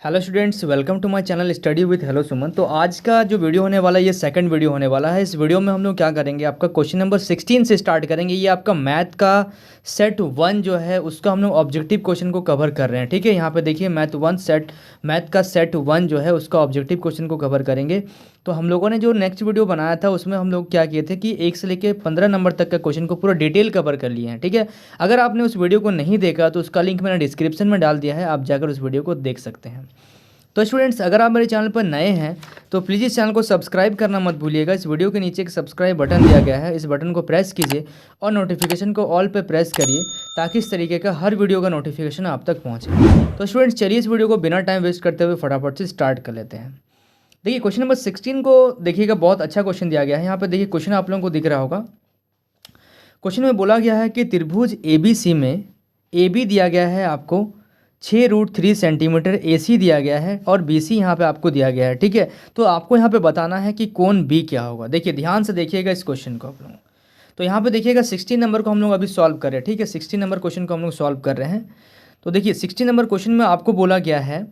Hello students, welcome to my channel study with hello Suman. तो आज का जो वीडियो होने वाला है ये सेकंड वीडियो होने वाला है। इस वीडियो में हम लोग क्या करेंगे, आपका क्वेश्चन नंबर 16 से स्टार्ट करेंगे। ये आपका मैथ का सेट 1 जो है उसका हम लोग ऑब्जेक्टिव क्वेश्चन को कवर कर रहे हैं। ठीक है, यहाँ पे देखिए मैथ का सेट 1 जो है उसका ऑब्जेक्टिव क्वेश्चन को कवर करेंगे। तो हम लोगों ने जो नेक्स्ट वीडियो बनाया था उसमें हम लोग क्या किए थे कि 1 से लेकर 15 नंबर तक का क्वेश्चन को पूरा डिटेल कवर कर लिए हैं। ठीक है, अगर आपने उस वीडियो को नहीं देखा तो उसका लिंक मैंने डिस्क्रिप्शन में डाल दिया है, आप जाकर उस वीडियो को देख सकते हैं। तो स्टूडेंट्स, अगर आप मेरे चैनल पर नए हैं तो प्लीज़ इस चैनल को सब्सक्राइब करना मत भूलिएगा। इस वीडियो के नीचे एक सब्सक्राइब बटन दिया गया है, इस बटन को प्रेस कीजिए और नोटिफिकेशन को ऑल पे प्रेस करिए ताकि इस तरीके का हर वीडियो का नोटिफिकेशन आप तक पहुंचे। तो स्टूडेंट्स, चलिए इस वीडियो को बिना टाइम वेस्ट करते हुए फटाफट से स्टार्ट कर लेते हैं। देखिए क्वेश्चन नंबर 16 को देखिएगा, बहुत अच्छा क्वेश्चन दिया गया है। यहाँ पर देखिए क्वेश्चन आप लोगों को दिख रहा होगा। क्वेश्चन में बोला गया है कि त्रिभुज ABC में AB दिया गया है आपको 6√3 सेंटीमीटर, AC दिया गया है और BC यहाँ पे आपको दिया गया है। ठीक है, तो आपको यहाँ पे बताना है कि कोण B क्या होगा। देखिए ध्यान से देखिएगा इस क्वेश्चन को आप लोग। तो यहाँ पे देखिएगा 16 नंबर को हम लोग अभी सॉल्व कर रहे हैं। ठीक है, 16 नंबर क्वेश्चन को हम लोग सॉल्व कर रहे हैं। तो देखिए 16 नंबर क्वेश्चन में आपको बोला गया है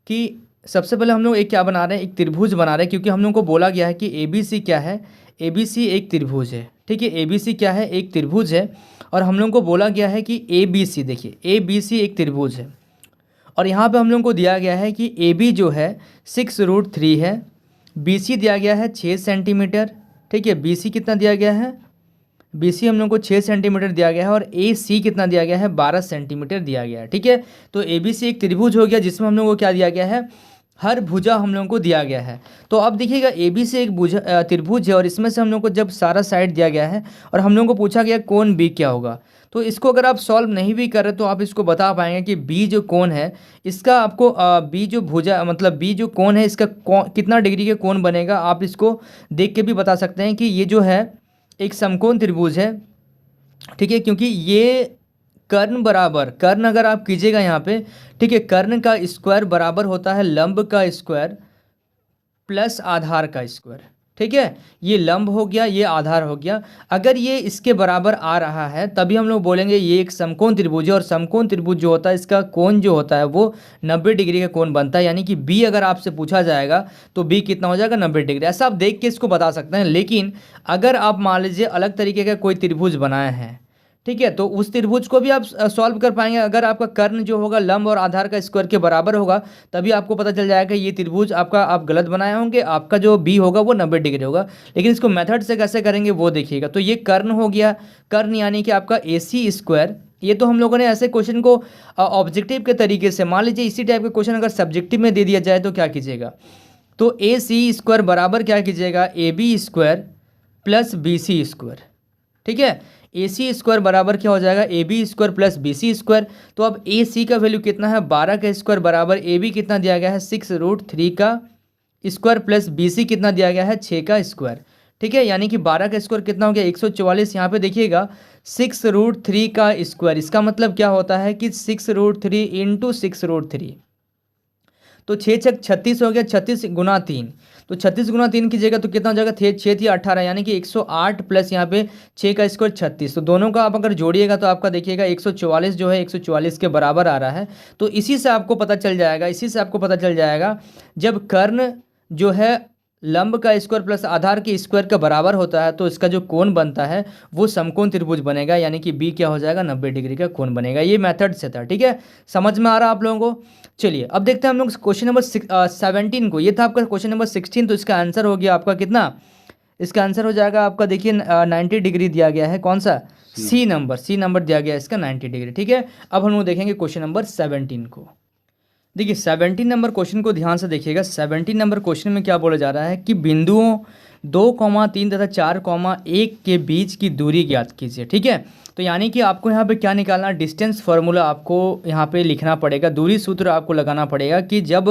कि सबसे पहले हम लोग एक क्या बना रहे हैं, एक त्रिभुज बना रहे हैं, क्योंकि हम लोग को बोला गया है कि ABC क्या है, ABC एक त्रिभुज है। ठीक है, ABC क्या है, एक त्रिभुज है। और हम लोग को बोला गया है कि ABC, देखिए ABC एक त्रिभुज है और यहाँ पे हम लोग को दिया गया है कि AB जो है 6√3 है, BC दिया गया है 6 सेंटीमीटर। ठीक है, BC कितना दिया गया है, BC हम लोग को 6 सेंटीमीटर दिया गया है और AC कितना दिया गया है, 12 सेंटीमीटर दिया गया है। ठीक है, तो ABC एक त्रिभुज हो गया जिसमें हम लोग को क्या दिया गया है, हर भुजा हम लोगों को दिया गया है। तो अब देखिएगा ABC एक त्रिभुज है और इसमें से हम लोग को जब सारा साइड दिया गया है और हम लोगों को पूछा गया कोण B क्या होगा, तो इसको अगर आप सॉल्व नहीं भी कर रहे तो आप इसको बता पाएंगे कि B जो कोण है इसका आपको B जो भुजा मतलब B जो कोण है इसका कितना डिग्री के कोण बनेगा, आप इसको देख के भी बता सकते हैं कि ये जो है एक समकोण त्रिभुज है। ठीक है, क्योंकि ये कर्ण बराबर, कर्ण अगर आप कीजिएगा यहाँ पे, ठीक है, कर्ण का स्क्वायर बराबर होता है लंब का स्क्वायर प्लस आधार का स्क्वायर। ठीक है, ये लंब हो गया, ये आधार हो गया। अगर ये इसके बराबर आ रहा है तभी हम लोग बोलेंगे ये एक समकोण त्रिभुज है। और समकोण त्रिभुज जो होता है इसका कोण जो होता है वो 90 डिग्री का कोण बनता है। यानी कि B अगर आपसे पूछा जाएगा तो B कितना हो जाएगा, 90 डिग्री। ऐसा आप देख के इसको बता सकते हैं। लेकिन अगर आप मान लीजिए अलग तरीके का कोई त्रिभुज बनाए हैं, ठीक है, तो उस त्रिभुज को भी आप सॉल्व कर पाएंगे। अगर आपका कर्ण जो होगा लंब और आधार का स्क्वायर के बराबर होगा तभी आपको पता चल जाएगा ये त्रिभुज आपका आप गलत बनाए होंगे, आपका जो B होगा वो 90 डिग्री होगा। लेकिन इसको मेथड से कैसे करेंगे वो देखिएगा। तो ये कर्ण हो गया, कर्ण यानी कि आपका AC स्क्वायर। ये तो हम लोगों ने ऐसे क्वेश्चन को ऑब्जेक्टिव के तरीके से, मान लीजिए इसी टाइप के क्वेश्चन अगर सब्जेक्टिव में दे दिया जाए तो क्या कीजिएगा, तो AC स्क्वायर बराबर क्या कीजिएगा, AB square plus BC square. ठीक है, AC स्क्वायर बराबर क्या हो जाएगा, AB square plus BC square. तो अब AC का वैल्यू कितना है, 12 का स्क्वायर बराबर AB कितना दिया गया है, 6√3 का स्क्वायर प्लस BC कितना दिया गया है, 6 का स्क्वायर। ठीक है, यानी कि 12 का स्क्वायर कितना हो गया, 144। यहाँ पे देखिएगा 6√3 का स्क्वायर, इसका मतलब क्या होता है कि 6√3 इंटू 6√3, तो 6 छक 36 हो गया, 36 गुना 3। तो 36 गुना 3 कीजिएगा तो कितना हो जाएगा, 6 थी 18, यानी कि 108 प्लस यहाँ पे 6 का स्क्वायर 36। तो दोनों का आप अगर जोड़िएगा तो आपका देखिएगा 144 जो है 144 के बराबर आ रहा है। तो इसी से आपको पता चल जाएगा, इसी से आपको पता चल जाएगा जब कर्ण जो है लंब का स्क्वायर प्लस आधार के स्क्वायर का बराबर होता है तो इसका जो कोण बनता है वो समकोण त्रिभुज बनेगा। यानी कि B क्या हो जाएगा, 90 डिग्री का कोण बनेगा। ये मेथड से था। ठीक है, समझ में आ रहा है आप लोगों को। चलिए अब देखते हैं हम लोग क्वेश्चन नंबर 17 को। ये था आपका क्वेश्चन नंबर 16। तो इसका आंसर हो गया आपका कितना, इसका आंसर हो जाएगा आपका देखिए 90 डिग्री दिया गया है। कौन सा, सी नंबर दिया गया है इसका 90 डिग्री। ठीक है, अब हम लोग देखेंगे क्वेश्चन नंबर 17 को। देखिए 17 नंबर क्वेश्चन को ध्यान से देखिएगा। 17 नंबर क्वेश्चन में क्या बोला जा रहा है कि बिंदुओं 2,3 तथा 4,1 के बीच की दूरी ज्ञात कीजिए। ठीक है, तो यानी कि आपको यहाँ पे क्या निकालना, डिस्टेंस फार्मूला आपको यहाँ पे लिखना पड़ेगा, दूरी सूत्र आपको लगाना पड़ेगा कि जब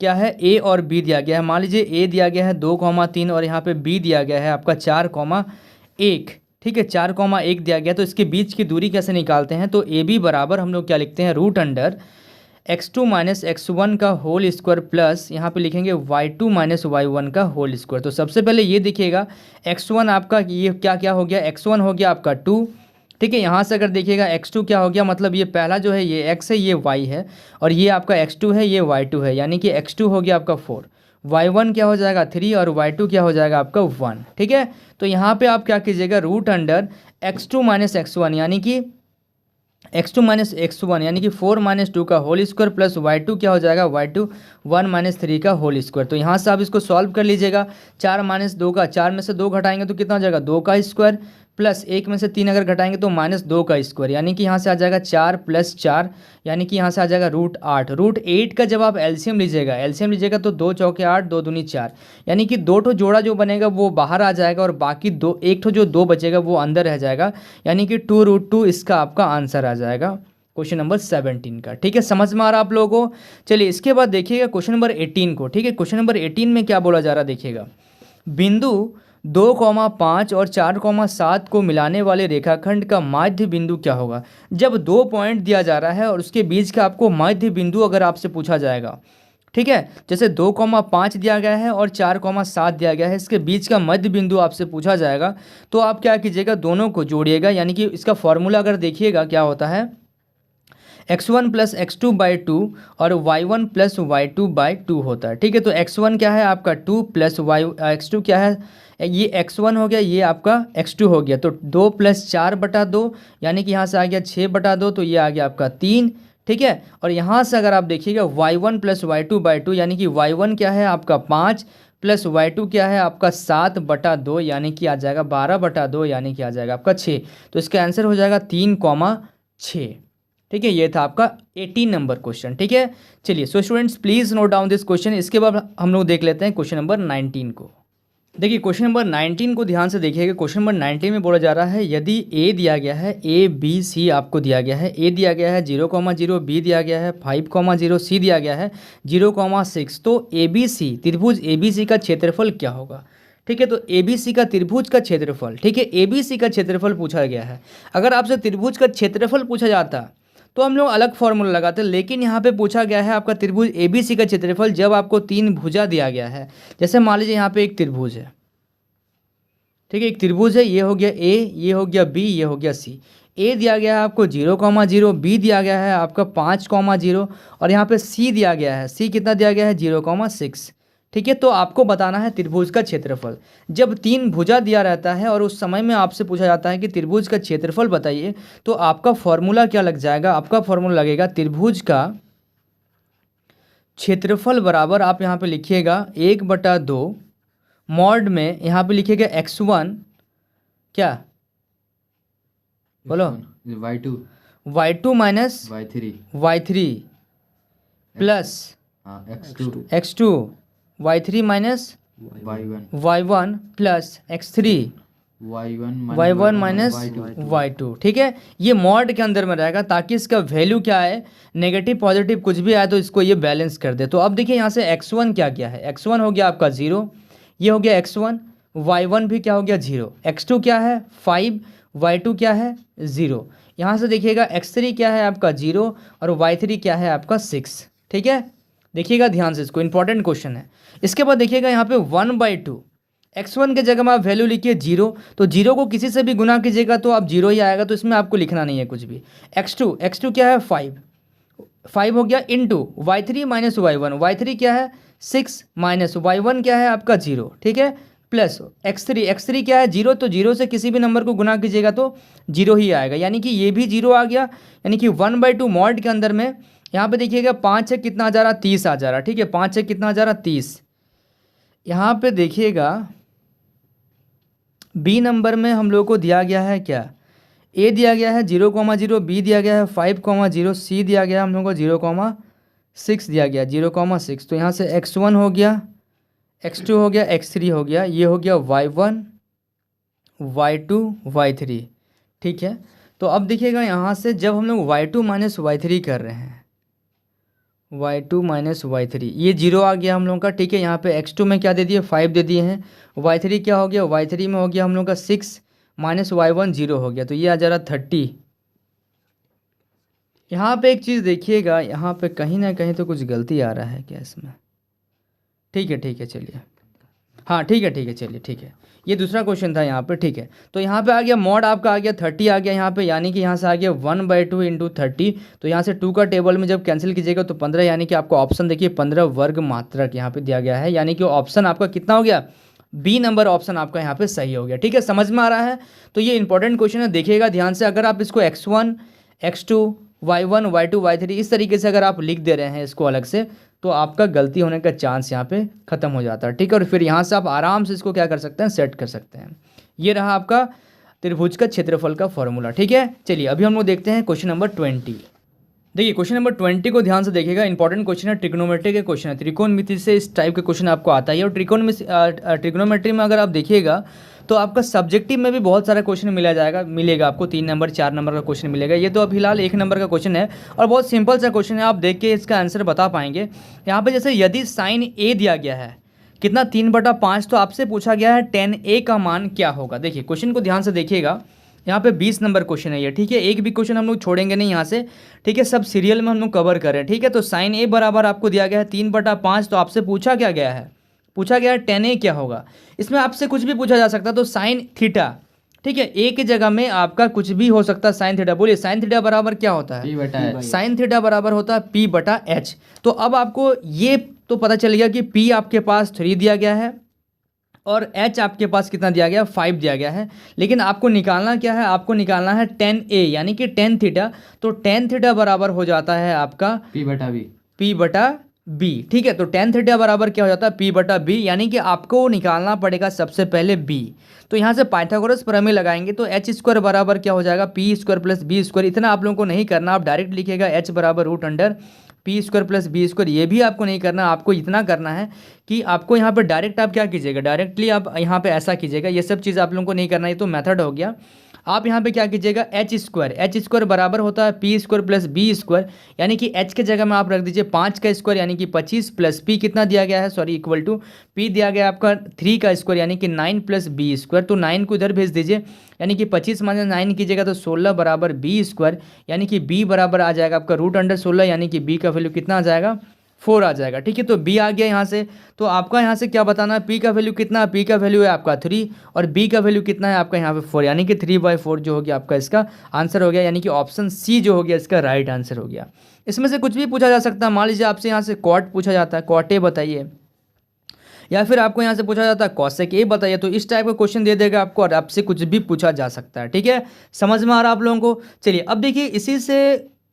क्या है A और B दिया गया है, मान लीजिए A दिया गया है 2,3 और यहाँ पे B दिया गया है आपका 4,1। ठीक है, 4,1 दिया गया, तो इसके बीच की दूरी कैसे निकालते हैं, तो AB बराबर हम लोग क्या लिखते हैं, root under x2 minus x1 का होल स्क्वायर प्लस यहाँ पे लिखेंगे y2 माइनस y1 का होल स्क्वायर। तो सबसे पहले ये देखिएगा x1 आपका ये क्या क्या हो गया, x1 हो गया आपका 2, ठीक है। यहाँ से अगर देखिएगा x2 क्या हो गया, मतलब ये पहला जो है ये x है, ये y है, और ये आपका x2 है, ये y2 है, यानी कि x2 हो गया आपका 4, y1 क्या हो जाएगा 3 और y2 क्या हो जाएगा आपका 1। ठीक है। तो यहाँ पे आप क्या कीजिएगा, root under x2 minus x1 यानी कि x2 माइनस x1 यानी कि 4 माइनस 2 का होल स्क्वायर प्लस y2 क्या हो जाएगा y2 1 माइनस 3 का होल स्क्वायर। तो यहाँ से आप इसको सॉल्व कर लीजिएगा। 4 माइनस 2 का, 4 में से 2 घटाएंगे तो कितना हो जाएगा 2 का स्क्वायर, प्लस 1 में से 3 अगर घटाएंगे तो माइनस 2 का स्क्वायर, यानी कि यहाँ से आ जाएगा 4 प्लस 4, यानी कि यहाँ से आ जाएगा रूट 8। रूट 8 का जब आप एलसीएम लीजिएगा तो 2 चौके 8, 2 दूनी 4, यानी कि 2 ठो जोड़ा जो बनेगा वो बाहर आ जाएगा और बाकी एक ठो जो 2 बचेगा वो अंदर रह जाएगा, यानी कि 2√2 इसका आपका आंसर आ जाएगा क्वेश्चन नंबर 17 का। ठीक है, समझ में आ रहा आप लोगों को। चलिए इसके बाद देखिएगा क्वेश्चन नंबर 18 को। ठीक है, क्वेश्चन नंबर 18 में क्या बोला जा रहा है देखिएगा, बिंदु 2,5 और 4,7 को मिलाने वाले रेखाखंड का माध्य बिंदु क्या होगा। जब 2 पॉइंट दिया जा रहा है और उसके बीच का आपको माध्य बिंदु अगर आपसे पूछा जाएगा, ठीक है, जैसे 2,5 दिया गया है और 4,7 दिया गया है, इसके बीच का मध्य बिंदु आपसे पूछा जाएगा, तो आप क्या कीजिएगा, दोनों को जोड़िएगा। यानी कि इसका फॉर्मूला अगर देखिएगा क्या होता है, x1 प्लस x2 बाई 2 और y1 प्लस y2 बाई 2 होता है। ठीक है, तो x1 क्या है आपका 2 प्लस x2 क्या है, ये x1 हो गया, ये आपका x2 हो गया, तो 2 प्लस 4/2 यानी कि यहाँ से आ गया 6/2, तो ये आ गया आपका 3। ठीक है, और यहाँ से अगर आप देखिएगा y1 प्लस y2 बाई 2 यानी कि y1 क्या है आपका 5 प्लस y2 क्या है आपका 7/2 यानी कि आ जाएगा 12/2 यानी कि आ जाएगा आपका 6। तो इसका आंसर हो जाएगा 3,6। ठीक है, ये था आपका 18 नंबर क्वेश्चन। ठीक है, चलिए so students please note down this question. इसके बाद हम लोग देख लेते हैं क्वेश्चन नंबर 19 को। देखिए क्वेश्चन नंबर 19 को ध्यान से देखिएगा। क्वेश्चन नंबर 19 में बोला जा रहा है, यदि ए दिया गया है, ए बी सी आपको दिया गया है, ए दिया गया है 0,0, बी दिया गया है 5,0, सी दिया गया है 0,6, तो ए बी सी त्रिभुज ए बी सी का क्षेत्रफल क्या होगा। ठीक है, तो ए बी सी का त्रिभुज का क्षेत्रफल, ठीक है, ए बी सी का क्षेत्रफल पूछा गया है। अगर आपसे त्रिभुज का क्षेत्रफल पूछा जाता तो हम लोग अलग फॉर्मूला लगाते, लेकिन यहाँ पे पूछा गया है आपका त्रिभुज एबीसी का क्षेत्रफल जब आपको 3 भुजा दिया गया है। जैसे मान लीजिए यहाँ पे एक त्रिभुज है, ठीक है, एक त्रिभुज है, ये हो गया ए, ये हो गया बी, ये हो गया सी। ए दिया गया है आपको 0,0, बी दिया गया है आपका 5,0 और यहाँ पे सी दिया गया है, सी कितना दिया गया है 0,6। ठीक है, तो आपको बताना है त्रिभुज का क्षेत्रफल। जब 3 भुजा दिया रहता है और उस समय में आपसे पूछा जाता है कि त्रिभुज का क्षेत्रफल बताइए, तो आपका फॉर्मूला क्या लग जाएगा, आपका फॉर्मूला लगेगा त्रिभुज का क्षेत्रफल बराबर, आप यहाँ पे लिखिएगा 1/2 मॉड में यहाँ पे लिखिएगा x1 क्या बोलो y2 minus y3 plus x2 y3 minus y1 plus x3 y1 minus y2। ठीक है, ये मॉड के अंदर में रहेगा ताकि इसका वैल्यू क्या है, नेगेटिव पॉजिटिव कुछ भी आए तो इसको ये बैलेंस कर दे। तो अब देखिए यहाँ से x1 क्या क्या है, x1 हो गया आपका 0, ये हो गया x1, y1 भी क्या हो गया 0, x2 क्या है 5, y2 क्या है 0। यहाँ से देखिएगा x3 क्या है आपका 0 और y3 क्या है आपका 6। ठीक है, देखिएगा ध्यान से, इसको इंपॉर्टेंट क्वेश्चन है। इसके बाद देखिएगा यहाँ पे 1/2, x1 के जगह में आप वैल्यू लिखिए 0, तो 0 को किसी से भी गुना कीजिएगा तो आप 0 ही आएगा, तो इसमें आपको लिखना नहीं है कुछ भी। x2 क्या है 5 हो गया into y3 minus y1, y3 क्या है 6 माइनस y1 क्या है आपका 0। ठीक है, प्लस x3 क्या है 0, तो 0 से किसी भी नंबर को गुना कीजिएगा तो 0 ही आएगा, यानी कि ये भी 0 आ गया, यानी कि 1/2 मॉड के अंदर में यहाँ पे देखिएगा 5 है कितना आ जा रहा 30 आ जा रहा। ठीक है, 5 है कितना आ जा रहा 30। यहाँ पे देखिएगा बी नंबर में हम लोग को दिया गया है क्या, ए दिया गया है 0,0, बी दिया गया है 5,0, सी दिया गया हम लोग को 0,6 दिया गया 0,6। तो यहाँ से x1 हो गया, x2 हो गया, x3 हो गया, ये हो गया y1 y2 y3। ठीक है, तो अब देखिएगा यहाँ से जब हम लोग y2 माइनस y3 कर रहे हैं, y2 माइनस y3, ये 0 आ गया हम लोग का। ठीक है, यहाँ पे x2 में क्या दे दिए 5 दे दिए हैं, y3 क्या हो गया, y3 में हो गया हम लोग का 6 माइनस y1 0 हो गया, तो ये आ जा रहा 30। यहाँ पे एक चीज़ देखिएगा, यहाँ पे कहीं ना कहीं तो कुछ गलती आ रहा है क्या इसमें। ठीक है चलिए, हाँ ठीक है चलिए ठीक है, ये दूसरा क्वेश्चन था यहाँ पे, ठीक है। तो यहाँ पे आ गया मॉड आपका आ गया 30 आ गया यहाँ पे, यानी कि यहाँ से आ गया 1/2 इंटू 30। तो यहाँ से 2 का टेबल में जब कैंसिल कीजिएगा तो 15, यानी कि आपको ऑप्शन देखिए 15 वर्ग मात्रक यहाँ पे दिया गया है, यानी कि ऑप्शन आपका कितना हो गया, बी नंबर ऑप्शन आपका यहाँ पे सही हो गया। ठीक है, समझ में आ रहा है। तो ये इंपॉर्टेंट क्वेश्चन है, देखिएगा ध्यान से। अगर आप इसको x1 x2 y1 y2 y3 इस तरीके से अगर आप लिख दे रहे हैं इसको अलग से, तो आपका गलती होने का चांस यहाँ पे खत्म हो जाता है। ठीक है, और फिर यहाँ से आप आराम से इसको क्या कर सकते हैं, सेट कर सकते हैं। ये रहा आपका त्रिभुज का क्षेत्रफल का फॉर्मूला। ठीक है, चलिए अभी हम लोग देखते हैं क्वेश्चन नंबर 20। देखिए क्वेश्चन नंबर 20 को ध्यान से देखिएगा, इंपॉर्टेंट क्वेश्चन है, ट्रिग्नोमेट्री के क्वेश्चन है। त्रिकोणमिति से इस टाइप के क्वेश्चन आपको आता है, और ट्रिग्नोमेट्री में अगर आप देखिएगा तो आपका सब्जेक्टिव में भी बहुत सारा क्वेश्चन मिलेगा आपको 3 नंबर 4 नंबर का क्वेश्चन मिलेगा। ये तो अब फिलहाल 1 नंबर का क्वेश्चन है और बहुत सिंपल सा क्वेश्चन है, आप देख के इसका आंसर बता पाएंगे। यहाँ पे जैसे यदि साइन ए दिया गया है कितना 3/5, तो आपसे पूछा गया है tan a का मान क्या होगा। देखिए क्वेश्चन को ध्यान से देखिएगा, यहाँ पे 20 नंबर क्वेश्चन है ये। ठीक है, एक भी क्वेश्चन हम लोग छोड़ेंगे नहीं यहाँ से। ठीक है, सब सीरियल में हम लोग कवर करें। ठीक है, तो साइन ए बराबर आपको दिया गया है 3/5, तो आपसे पूछा क्या गया है, पूछा गया है tan a क्या होगा। इसमें आपसे कुछ भी पूछा जा सकता है, तो साइन थीटा, ठीक है, ए की जगह में आपका कुछ भी हो सकता है, साइन थीटा। बोलिए साइन थीटा बराबर क्या होता है, साइन थीटा बराबर होता है p/h। तो अब आपको ये तो पता चल गया कि p आपके पास 3 दिया गया है और h आपके पास कितना दिया गया, 5 दिया गया है। लेकिन आपको निकालना क्या है, आपको निकालना है tan a यानी कि tan थीटा। तो tan थीटा बराबर हो जाता है आपका p/b। ठीक है, तो tan थीटा बराबर क्या हो जाता है, p/b, यानी कि आपको निकालना पड़ेगा सबसे पहले b। तो यहाँ से पाइथागोरस प्रमेय लगाएंगे तो h² बराबर क्या हो जाएगा, p² + b²। इतना आप लोगों को नहीं करना, आप डायरेक्ट लिखिएगा h बराबर √p² + b²। ये भी आपको नहीं करना, आपको इतना करना है कि आपको यहाँ पे डायरेक्ट आप क्या कीजिएगा, डायरेक्टली आप यहाँ पे ऐसा कीजिएगा। ये सब चीज़ आप लोगों को नहीं करना, ये तो मेथड हो गया। आप यहाँ पे क्या कीजिएगा, h² बराबर होता है p² + b², यानी कि h के जगह में आप रख दीजिए 5 का स्क्वायर यानी कि 25 + p कितना दिया गया है, सॉरी इक्वल टू p दिया गया आपका 3 का स्क्वायर यानी कि 9 + b²। तो 9 को इधर भेज दीजिए, यानी कि 25 - 9 कीजिएगा तो 16 बराबर b², यानी कि b बराबर आ जाएगा आपका √16, यानी कि b का वैल्यू कितना आ जाएगा, 4 आ जाएगा। ठीक है, तो b आ गया यहाँ से। तो आपका यहाँ से क्या बताना है, p का वैल्यू कितना है, p का वैल्यू है आपका 3 और b का वैल्यू कितना है आपका यहाँ पे 4, यानी कि 3/4 जो हो गया आपका इसका आंसर हो गया, यानी कि ऑप्शन सी जो हो गया इसका राइट आंसर हो गया। इसमें से कुछ भी पूछा जा सकता है, मान लीजिए आपसे यहाँ से कॉट पूछा जाता है, कॉट ए बताइए, या फिर आपको यहाँ से पूछा जाता है कॉसेक ए बताइए, तो इस टाइप का क्वेश्चन दे देगा आपको और आपसे कुछ भी पूछा जा सकता है। ठीक है, समझ में आ रहा है आप लोगों को। चलिए अब देखिए इसी से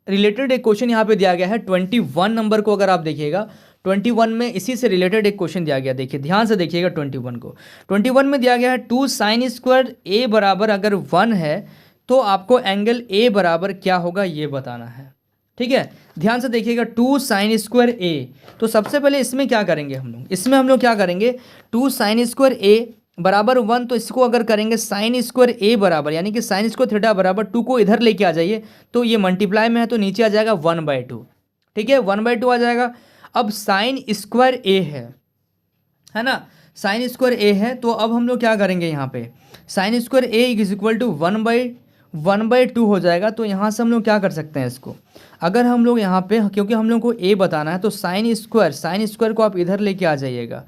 रिलेटेड एक क्वेश्चन यहाँ पे दिया गया है 21 नंबर को। अगर आप देखिएगा 21 में इसी से रिलेटेड एक क्वेश्चन दिया गया, देखिए ध्यान से देखिएगा 21 को। 21 में दिया गया है 2 sin² a बराबर अगर 1 है तो आपको एंगल a बराबर क्या होगा ये बताना है। ठीक है, ध्यान से देखिएगा 2 sin² a। तो सबसे पहले इसमें क्या करेंगे हम लोग क्या करेंगे, 2 sin² a बराबर 1, तो इसको अगर करेंगे sin² a बराबर, यानी कि sin² थीटा बराबर 2 को इधर लेके आ जाइए, तो ये मल्टीप्लाई में है तो नीचे आ जाएगा 1/2। ठीक है, 1/2 आ जाएगा। अब sin² a है ना, sin² a है, तो अब हम लोग क्या करेंगे यहाँ पे, sin² a = 1/2 हो जाएगा। तो यहाँ से हम लोग क्या कर सकते हैं इसको, अगर हम लोग यहाँ पे, क्योंकि हम लोग को a बताना है, तो sin² को आप इधर लेके आ जाइएगा।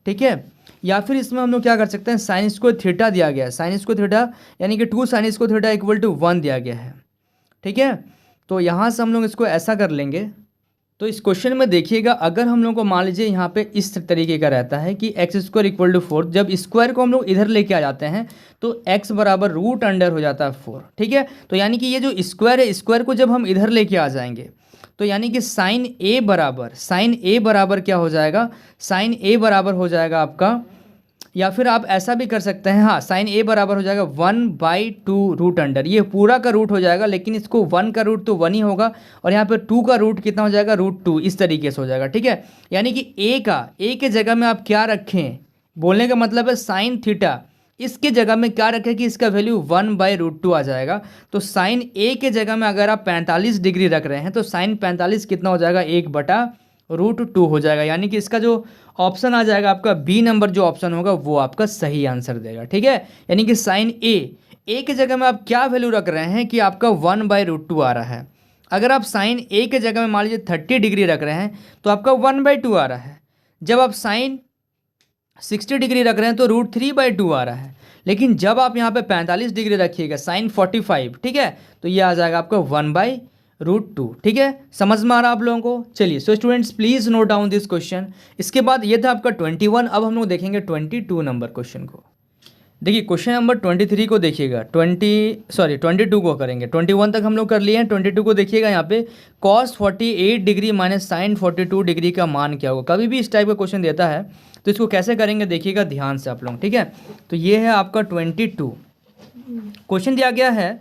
ठीक है, या फिर इसमें हम लोग क्या कर सकते हैं, sin² थीटा दिया गया है, sin² थीटा यानी कि 2 sin² थीटा = 1 दिया गया है। ठीक है, तो यहाँ से हम लोग इसको ऐसा कर लेंगे। तो इस क्वेश्चन में देखिएगा, अगर हम लोग को मान लीजिए यहाँ पे इस तरीके का रहता है कि x² = 4, जब स्क्वायर को हम लोग इधर लेके आ जाते हैं तो x बराबर √अंडर हो जाता है 4। ठीक है, तो यानी कि ये जो स्क्वायर है, स्क्वायर को जब हम इधर लेके आ जाएंगे तो यानी कि sin a बराबर क्या हो जाएगा, sin a बराबर हो जाएगा आपका, या फिर आप ऐसा भी कर सकते हैं, हाँ sin a बराबर हो जाएगा 1/2 √अंडर। ये पूरा का रूट हो जाएगा, लेकिन इसको 1 का रूट तो 1 ही होगा और यहाँ पर 2 का रूट कितना हो जाएगा, √2, इस तरीके से हो जाएगा। ठीक है, यानी कि a के जगह में आप क्या रखें, बोलने का मतलब है sin थीटा, इसके जगह में क्या रखें कि इसका वैल्यू 1/√2 आ जाएगा। तो sin a के जगह में अगर आप 45 डिग्री रख रहे हैं तो sin 45 कितना हो जाएगा, 1/√2 हो जाएगा, यानी कि इसका जो ऑप्शन आ जाएगा आपका बी नंबर जो ऑप्शन होगा वो आपका सही आंसर देगा। ठीक है, यानी कि sin a के जगह में आप क्या वैल्यू रख रहे हैं कि आपका 1/√2 आ रहा है। अगर आप sin a के जगह में मान लीजिए 30 डिग्री रख रहे हैं तो आपका 1/2 आ रहा है। जब आप sin 60 डिग्री रख रहे हैं तो √3/2 आ रहा है। लेकिन जब आप यहाँ पे 45 डिग्री रखिएगा sin 45, ठीक है, तो ये आ जाएगा आपका 1/√2। ठीक है, समझ में आ रहा है आप लोगों को? चलिए, so students please note down this question. इसके बाद ये था आपका 21। अब हम लोग देखेंगे 22 नंबर क्वेश्चन को। देखिए क्वेश्चन नंबर 23 को देखिएगा, 22 को करेंगे। 21 तक हम लोग कर लिए हैं, 22 को देखिएगा। यहाँ पे cos 48 degree minus sin 42 degree का मान क्या होगा। कभी भी इस टाइप का क्वेश्चन देता है तो इसको कैसे करेंगे देखिएगा ध्यान से आप लोग, ठीक है। तो ये है आपका 22 क्वेश्चन दिया गया है,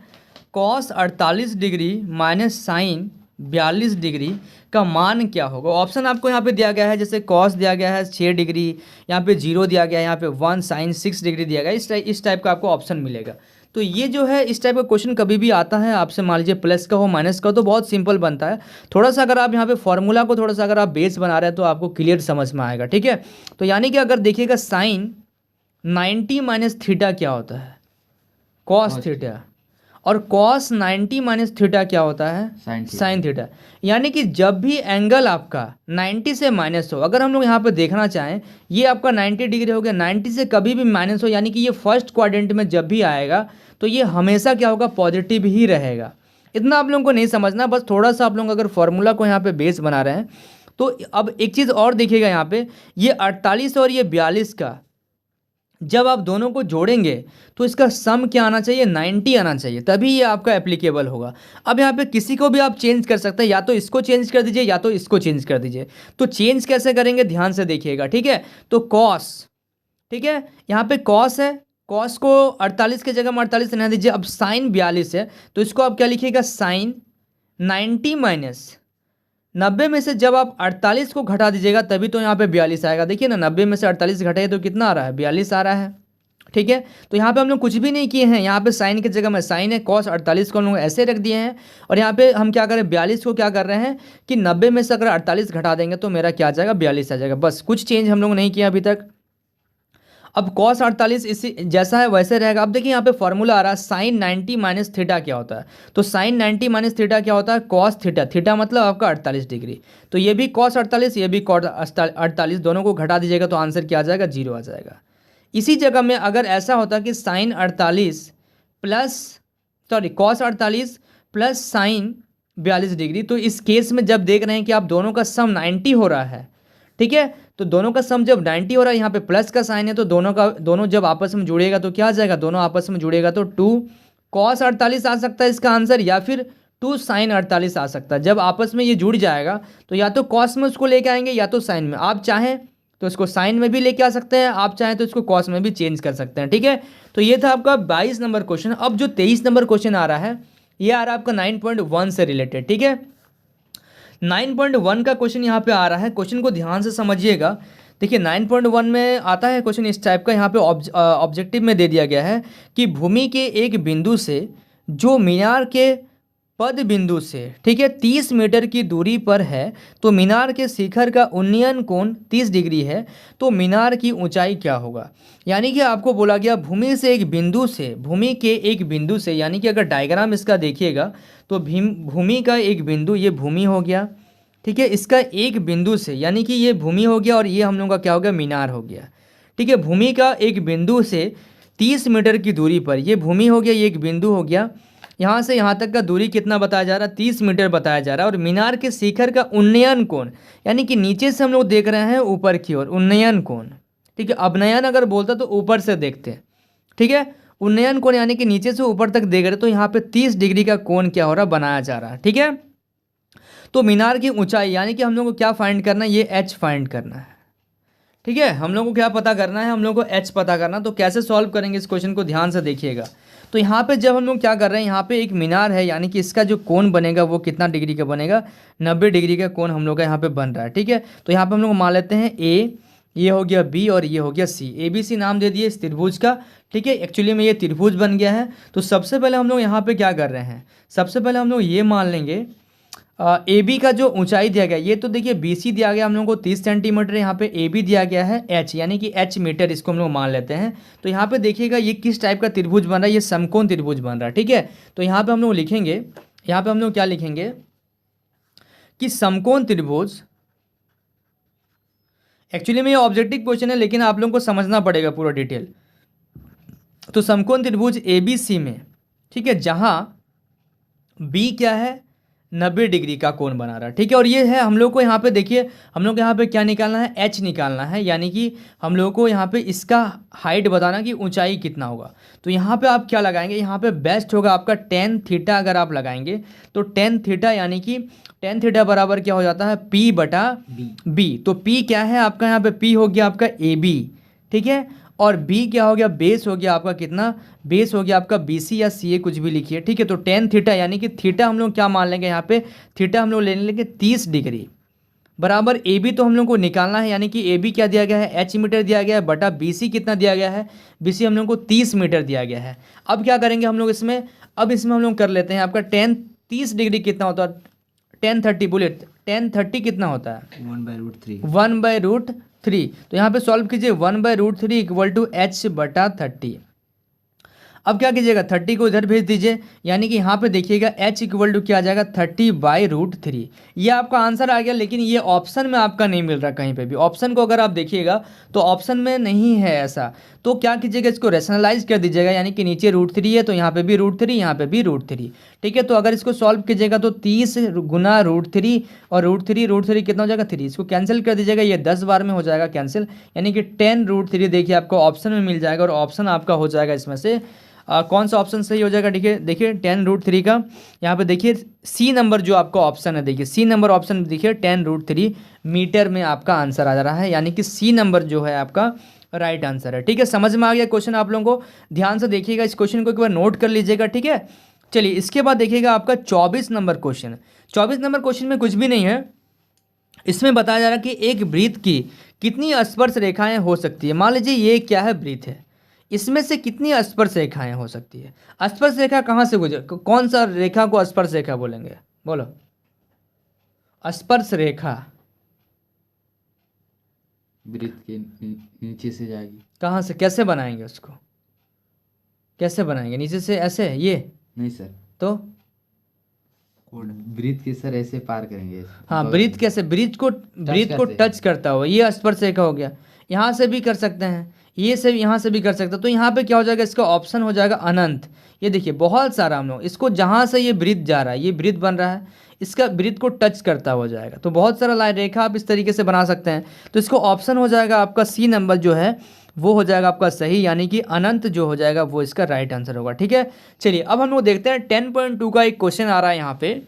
cos 48 degree minus sin 42 degree का मान क्या होगा। ऑप्शन आपको यहाँ पे दिया गया है, जैसे cos दिया गया है 6 डिग्री, यहाँ पे 0 दिया गया है, यहाँ पे 1 sin 6 डिग्री दिया गया है। इस टाइप का आपको ऑप्शन मिलेगा। तो ये जो है इस टाइप का क्वेश्चन कभी भी आता है आपसे, मान लीजिए प्लस का हो माइनस का हो, तो बहुत सिंपल बनता है। थोड़ा सा अगर आप यहाँ पे फॉर्मूला को थोड़ा सा अगर आप बेस बना रहे हैं तो आपको क्लियर समझ में आएगा, ठीक है। तो यानी कि अगर देखिएगा sin 90 माइनस थीटा क्या होता है, cos थीटा, और cos 90 माइनस थीटा क्या होता है, साइन थीटा। यानी कि जब भी एंगल आपका 90 से माइनस हो, अगर हम लोग यहाँ पे देखना चाहें, ये आपका 90 डिग्री हो गया, 90 से कभी भी माइनस हो, यानी कि ये फर्स्ट क्वाड्रेंट में जब भी आएगा तो ये हमेशा क्या होगा, पॉजिटिव ही रहेगा। इतना आप लोगों को नहीं समझना, बस थोड़ा सा आप लोग अगर फॉर्मूला को यहाँ पे बेस बना रहे हैं तो अब एक चीज़ और देखिएगा यहाँ पे, ये 48 और ये 42 का जब आप दोनों को जोड़ेंगे तो इसका सम क्या आना चाहिए, 90 आना चाहिए, तभी ये आपका एप्लीकेबल होगा। अब यहाँ पे किसी को भी आप चेंज कर सकते हैं, या तो इसको चेंज कर दीजिए या तो इसको चेंज कर दीजिए। तो चेंज कैसे करेंगे ध्यान से देखिएगा, ठीक है। तो कॉस, ठीक है, यहाँ पे कॉस है, कॉस को 48 की जगह में 48 रहने दीजिए। अब साइन 42 है तो इसको आप क्या लिखिएगा, साइन 90 माइनस 90 में से जब आप 48 को घटा दीजिएगा तभी तो यहाँ पे 42 आएगा। देखिए ना, 90 में से 48 घटाइए तो कितना आ रहा है, 42 आ रहा है, ठीक है। तो यहाँ पे हम लोग कुछ भी नहीं किए हैं, यहाँ पे साइन की जगह में साइन है, cos 48 को हम लोग ऐसे रख दिए हैं, और यहाँ पे हम क्या करें, 42 को क्या कर रहे हैं कि 90 में से अगर 48 घटा देंगे तो मेरा क्या आ जाएगा, 42 आ जाएगा। बस कुछ चेंज हम लोग नहीं किया अभी तक। अब cos 48 इसी जैसा है वैसे रहेगा। अब देखिए यहाँ पे फॉर्मूला आ रहा है, साइन 90 माइनस थीटा क्या होता है। तो साइन 90 माइनस थीटा क्या होता है, cos थीटा, थीटा मतलब आपका 48 डिग्री। तो ये भी cos 48, ये भी cos 48, दोनों को घटा दीजिएगा तो आंसर क्या आ जाएगा, 0 आ जाएगा। इसी जगह में अगर ऐसा होता कि sine 48 plus cos 48 plus sine 42 degree, तो इस केस में जब देख रहे हैं कि आप दोनों का सम 90 हो रहा है, ठीक है, तो दोनों का सम जब 90 हो रहा है, यहाँ पे प्लस का साइन है, तो दोनों जब आपस में जुड़ेगा तो क्या आ जाएगा, दोनों आपस में जुड़ेगा तो 2 cos 48 आ सकता है इसका आंसर, या फिर 2 sin 48 आ सकता है। जब आपस में ये जुड़ जाएगा तो या तो cos में उसको लेके आएंगे या तो साइन में। आप चाहें तो इसको साइन में भी लेके आ सकते हैं, आप चाहें तो इसको cos में भी चेंज कर सकते हैं, ठीक है। तो ये था आपका 22 नंबर क्वेश्चन। अब जो 23 नंबर क्वेश्चन आ रहा है, ये आ रहा है आपका 9.1 से रिलेटेड, ठीक है। 9.1 का क्वेश्चन यहाँ पे आ रहा है, क्वेश्चन को ध्यान से समझिएगा। देखिए 9.1 में आता है क्वेश्चन इस टाइप का, यहाँ पे ऑब्जेक्टिव में दे दिया गया है कि भूमि के एक बिंदु से जो मीनार के पद बिंदु से, ठीक है, 30 मीटर की दूरी पर है, तो मीनार के शिखर का उन्नयन कोण 30 डिग्री है, तो मीनार की ऊंचाई क्या होगा। यानी कि आपको बोला गया भूमि से एक बिंदु से, भूमि के एक बिंदु से, यानी कि अगर डायग्राम इसका देखिएगा तो भूमि का एक बिंदु, ये भूमि हो गया, ठीक है, इसका एक बिंदु से, यानी कि ये भूमि हो गया और ये हम लोग का क्या हो गया, मीनार हो गया, ठीक है। भूमि का एक बिंदु से 30 मीटर की दूरी पर, ये भूमि हो गया, ये एक बिंदु हो गया, यहाँ से यहाँ तक का दूरी कितना बताया जा रहा है, 30 मीटर बताया जा रहा है। और मीनार के शिखर का उन्नयन कोण, यानी कि नीचे से हम लोग देख रहे हैं ऊपर की ओर, उन्नयन कोण, ठीक है। अवनयन अगर बोलता तो ऊपर से देखते हैं, ठीक है। उन्नयन कोण यानी कि नीचे से ऊपर तक देख रहे, तो यहाँ पे 30 डिग्री का कोण क्या हो रहा है, बनाया जा रहा है, ठीक है। तो मीनार की ऊंचाई, यानी कि हम लोग को क्या फाइंड करना है, ये h फाइंड करना है, ठीक है। हम लोग को क्या पता करना है, हम लोग को h पता करना। तो कैसे सॉल्व करेंगे इस क्वेश्चन को ध्यान से देखिएगा। तो यहाँ पे जब हम लोग क्या कर रहे हैं, यहाँ पे एक मीनार है, यानी कि इसका जो कोण बनेगा वो कितना डिग्री का बनेगा, 90 डिग्री का कोण हम लोग का यहाँ पे बन रहा है, ठीक है। तो यहाँ पे हम लोग मान लेते हैं a, ये हो गया b और ये हो गया c, ABC नाम दे दिए इस त्रिभुज का, ठीक है। एक्चुअली में ये त्रिभुज बन गया है। तो सबसे पहले हम लोग यहाँ पे क्या कर रहे हैं, सबसे पहले हम लोग ये मान लेंगे ए बी का जो ऊंचाई दिया गया, ये तो देखिए बी सी दिया गया हम लोगों को 30 सेंटीमीटर, यहाँ पे ए बी दिया गया है एच, यानी कि एच मीटर, इसको हम लोग मान लेते हैं। तो यहाँ पे देखिएगा ये किस टाइप का त्रिभुज बन रहा है, ये समकोण त्रिभुज बन रहा है, ठीक है। तो यहाँ पे हम लोग लिखेंगे, यहाँ पे हम लोग क्या लिखेंगे कि समकोण त्रिभुज एक्चुअली में ये ऑब्जेक्टिव क्वेश्चन है, लेकिन आप लोगों को समझना पड़ेगा पूरा डिटेल। तो समकोण त्रिभुज ABC में, ठीक है, जहाँ B क्या है, 90 डिग्री का कोण बना रहा है, ठीक है। और ये है हम लोग को यहाँ पे देखिए, हम लोग यहाँ पे क्या निकालना है, H निकालना है, यानी कि हम लोगों को यहाँ पे इसका हाइट बताना कि ऊंचाई कितना होगा। तो यहाँ पे आप क्या लगाएंगे, यहाँ पे बेस्ट होगा आपका टेन थीटा। अगर आप लगाएंगे तो टेन थीटा, यानी कि टेन थीटा बराबर क्या हो जाता है, P बटा B। तो P क्या है आपका, यहाँ पे P हो गया आपका AB, ठीक है, और B क्या हो गया, बेस हो गया आपका कितना, बेस हो गया आपका BC या CA, कुछ भी लिखिए, ठीक है। तो टेन थीटा, यानी कि थीटा हम लोग क्या मान लेंगे, यहाँ पे थीटा हम लोग ले लेंगे 30 डिग्री बराबर AB। तो हम लोग को निकालना है, यानी कि AB क्या दिया गया है, H मीटर दिया गया है, बटा BC कितना दिया गया है, BC हम लोग को 30 मीटर दिया गया है। अब क्या करेंगे हम लोग इसमें, अब इसमें हम लोग कर लेते हैं आपका टेन 30 डिग्री कितना होता है, 1030, बोलिए 1030 कितना होता है, 1/√3। 1/√3। तो यहाँ पे सॉल्व कीजिए, 1/√3 इक्वल टू H बटा 30। अब क्या कीजिएगा, 30 को इधर भेज दीजिए, यानी कि यहाँ पे देखिएगा H इक्वल टू क्या आ जाएगा, 30/√3। ये आपका आंसर आ गया, लेकिन ये ऑप्शन में आपका नहीं मिल रहा कहीं पे भी। ऑप्शन को अगर आप देखिएगा तो ऑप्शन में नहीं है ऐसा। तो क्या कीजिएगा, इसको रैशनलाइज कर दीजिएगा, यानी कि नीचे √3 है तो यहाँ पे भी √3, यहाँ पे भी √3, ठीक है। तो अगर इसको सॉल्व कीजिएगा तो 30 गुना √3 और √3 कितना हो जाएगा, 3। इसको कैंसिल कर दीजिएगा, ये 10 बार में हो जाएगा कैंसिल, यानी कि 10√3 देखिए आपको ऑप्शन में मिल जाएगा। और ऑप्शन आपका हो जाएगा इसमें से कौन सा ऑप्शन सही हो जाएगा, देखिए 10√3 का यहाँ पे देखिए C नंबर जो आपका ऑप्शन है, देखिए C नंबर ऑप्शन देखिए 10√3 मीटर में आपका आंसर आ जा रहा है, यानी कि C नंबर जो है आपका राइट आंसर है, ठीक है। समझ में आ गया क्वेश्चन आप लोगों को, ध्यान से देखिएगा इस क्वेश्चन को एक बार नोट कर लीजिएगा, ठीक है। चलिए इसके बाद देखिएगा आपका 24 नंबर क्वेश्चन। 24 नंबर क्वेश्चन में कुछ भी नहीं है, इसमें बताया जा रहा है कि एक वृत्त की कितनी स्पर्श रेखाएं हो सकती है। मान लीजिए ये क्या है, वृत्त है, इसमें से कितनी स्पर्श रेखाएं हो सकती है। स्पर्श रेखा कहाँ से गुजर, कौन सा रेखा को स्पर्श रेखा बोलेंगे, बोलो। स्पर्श रेखा वृत्त के नीचे से जाएगी। कहाँ से, कैसे बनाएंगे उसको, कैसे बनाएंगे, नीचे से ऐसे, ये नहीं सर, तो वृत्त के सर ऐसे पार करेंगे। हाँ, वृत्त कैसे, वृत्त को टच करता हुआ, ये स्पर्श रेखा हो गया। यहाँ से भी कर सकते हैं, ये से यहाँ से भी कर सकते हैं। तो यहाँ पे क्या हो जाएगा, इसका ऑप्शन हो जाएगा अनंत। ये देखिए बहुत सारा हम लोग इसको, जहाँ से ये वृत्त जा रहा है, ये वृत्त बन रहा है, इसका वृत्त को टच करता हो जाएगा। तो बहुत सारा लाइन रेखा आप इस तरीके से बना सकते हैं। तो इसको ऑप्शन हो जाएगा आपका C नंबर जो है वो हो जाएगा आपका सही, यानी कि अनंत जो हो जाएगा वो इसका राइट आंसर होगा, ठीक है। चलिए अब हम लोग देखते हैं 10.2 का एक क्वेश्चन आ रहा है यहाँ पे।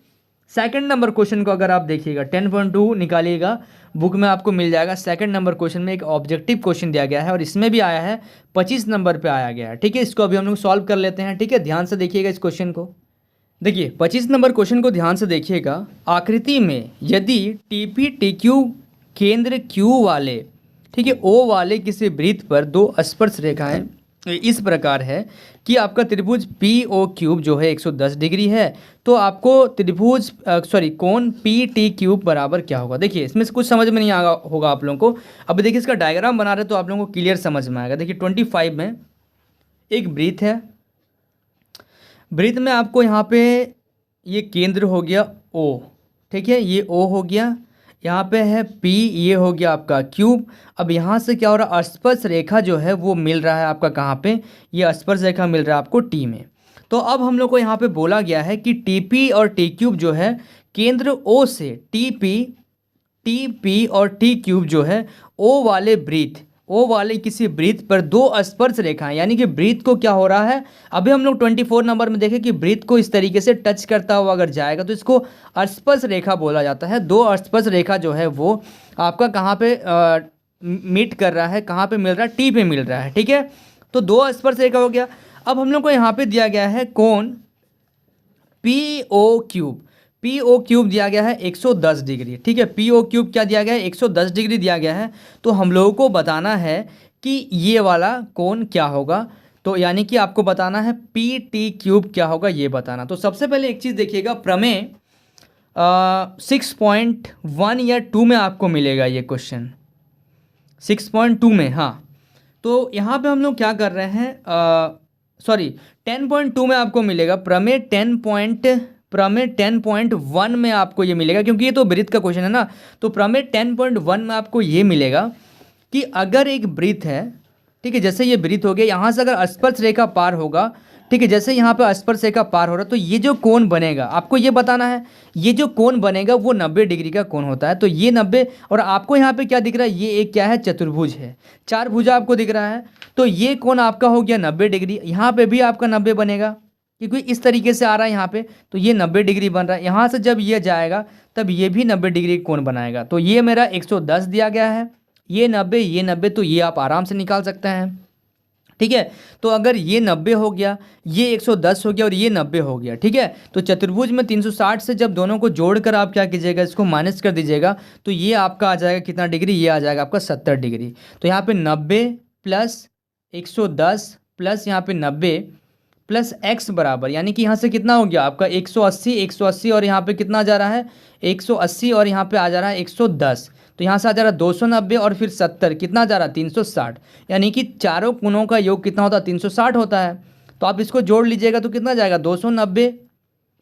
सेकंड नंबर क्वेश्चन को अगर आप देखिएगा 10.2 निकालिएगा, बुक में आपको मिल जाएगा। सेकंड नंबर क्वेश्चन में एक ऑब्जेक्टिव क्वेश्चन दिया गया है और इसमें भी आया है 25 नंबर पे आया गया है, ठीक है। इसको अभी हम लोग सॉल्व कर लेते हैं, ठीक है। ध्यान से देखिएगा इस क्वेश्चन को, देखिए 25 नंबर क्वेश्चन को ध्यान से देखिएगा। आकृति में यदि TP TQ केंद्र Q वाले, ठीक है, O वाले किसी वृत्त पर दो स्पर्श रेखाएं इस प्रकार है कि आपका त्रिभुज POQ जो है 110 डिग्री है, तो आपको त्रिभुज कोण PTQ बराबर क्या होगा। देखिए इसमें से कुछ समझ में नहीं आगा होगा आप लोगों को। अब देखिए इसका डायग्राम बना रहे तो आप लोगों को क्लियर समझ में आएगा। देखिए 25 में एक वृत्त है, वृत्त में आपको यहाँ पे ये केंद्र हो गया O, ठीक है, ये O हो गया, यहाँ पे है P, ये हो गया आपका Q। अब यहाँ से क्या हो रहा है, स्पर्श रेखा जो है वो मिल रहा है आपका कहाँ पे, ये स्पर्श रेखा मिल रहा है आपको T में। तो अब हम लोग को यहाँ पे बोला गया है कि TP और TQ जो है केंद्र O से TP और TQ जो है O वाले वृत्त, O वाले किसी वृत्त पर दो स्पर्श रेखाएं, यानी कि वृत्त को क्या हो रहा है, अभी हम लोग 24 नंबर में देखें कि वृत्त को इस तरीके से टच करता हुआ अगर जाएगा तो इसको स्पर्श रेखा बोला जाता है। दो स्पर्श रेखा जो है वो आपका कहाँ पे मीट कर रहा है, कहाँ पे मिल रहा है, T पे मिल रहा है, ठीक है। तो दो स्पर्श रेखा हो गया। अब हम लोग को यहाँ पे दिया गया है कोण POQ दिया गया है 110 डिग्री, ठीक है। POQ क्या दिया गया है, 110 डिग्री दिया गया है। तो हम लोगों को बताना है कि ये वाला कोण क्या होगा, तो यानी कि आपको बताना है PTQ क्या होगा, ये बताना। तो सबसे पहले एक चीज़ देखिएगा, प्रमेय 6.1 या 2 में आपको मिलेगा ये क्वेश्चन, 6.2 में, हाँ। तो यहाँ पे हम लोग क्या कर रहे हैं, 10.2 में आपको मिलेगा। प्रमेय 10.1 में आपको ये मिलेगा, क्योंकि ये तो वृत्त का क्वेश्चन है ना। तो प्रमेय 10.1 में आपको ये मिलेगा कि अगर एक वृत्त है, ठीक है, जैसे ये वृत्त हो गया, यहाँ से अगर स्पर्श रेखा पार होगा, ठीक है, जैसे यहाँ पे स्पर्श रेखा पार हो रहा है, तो ये जो कोण बनेगा, आपको ये बताना है, ये जो कोण बनेगा वो 90 डिग्री का कोण होता है। तो ये 90, और आपको यहाँ पे क्या दिख रहा है, ये एक क्या है, चतुर्भुज है, 4 भुजा आपको दिख रहा है, तो ये कोण आपका हो गया 90 डिग्री। यहाँ पे भी आपका 90 बनेगा, क्योंकि इस तरीके से आ रहा है यहाँ पे, तो ये 90 डिग्री बन रहा है। यहाँ से जब ये जाएगा तब ये भी 90 डिग्री कोण बनाएगा। तो ये मेरा 110 दिया गया है, ये 90, तो ये आप आराम से निकाल सकते हैं, ठीक है। तो अगर ये 90 हो गया, ये 110 हो गया और ये 90 हो गया, ठीक है, तो चतुर्भुज में 360 से जब दोनों को जोड़कर आप क्या कीजिएगा, इसको माइनस कर दीजिएगा, तो ये आपका आ जाएगा कितना डिग्री, ये आ जाएगा आपका 70 डिग्री। तो यहाँ पे 90 प्लस 110 प्लस यहाँ पे 90 प्लस x बराबर, यानी कि यहाँ से कितना हो गया आपका 180 और यहाँ पे कितना जा रहा है 180 और यहाँ पे आ जा रहा है 110, तो यहाँ से आ जा रहा है 290 और फिर 70, कितना जा रहा है 360, यानी कि चारों कोणों का योग कितना होता है 360 होता है। तो आप इसको जोड़ लीजिएगा तो कितना जाएगा 290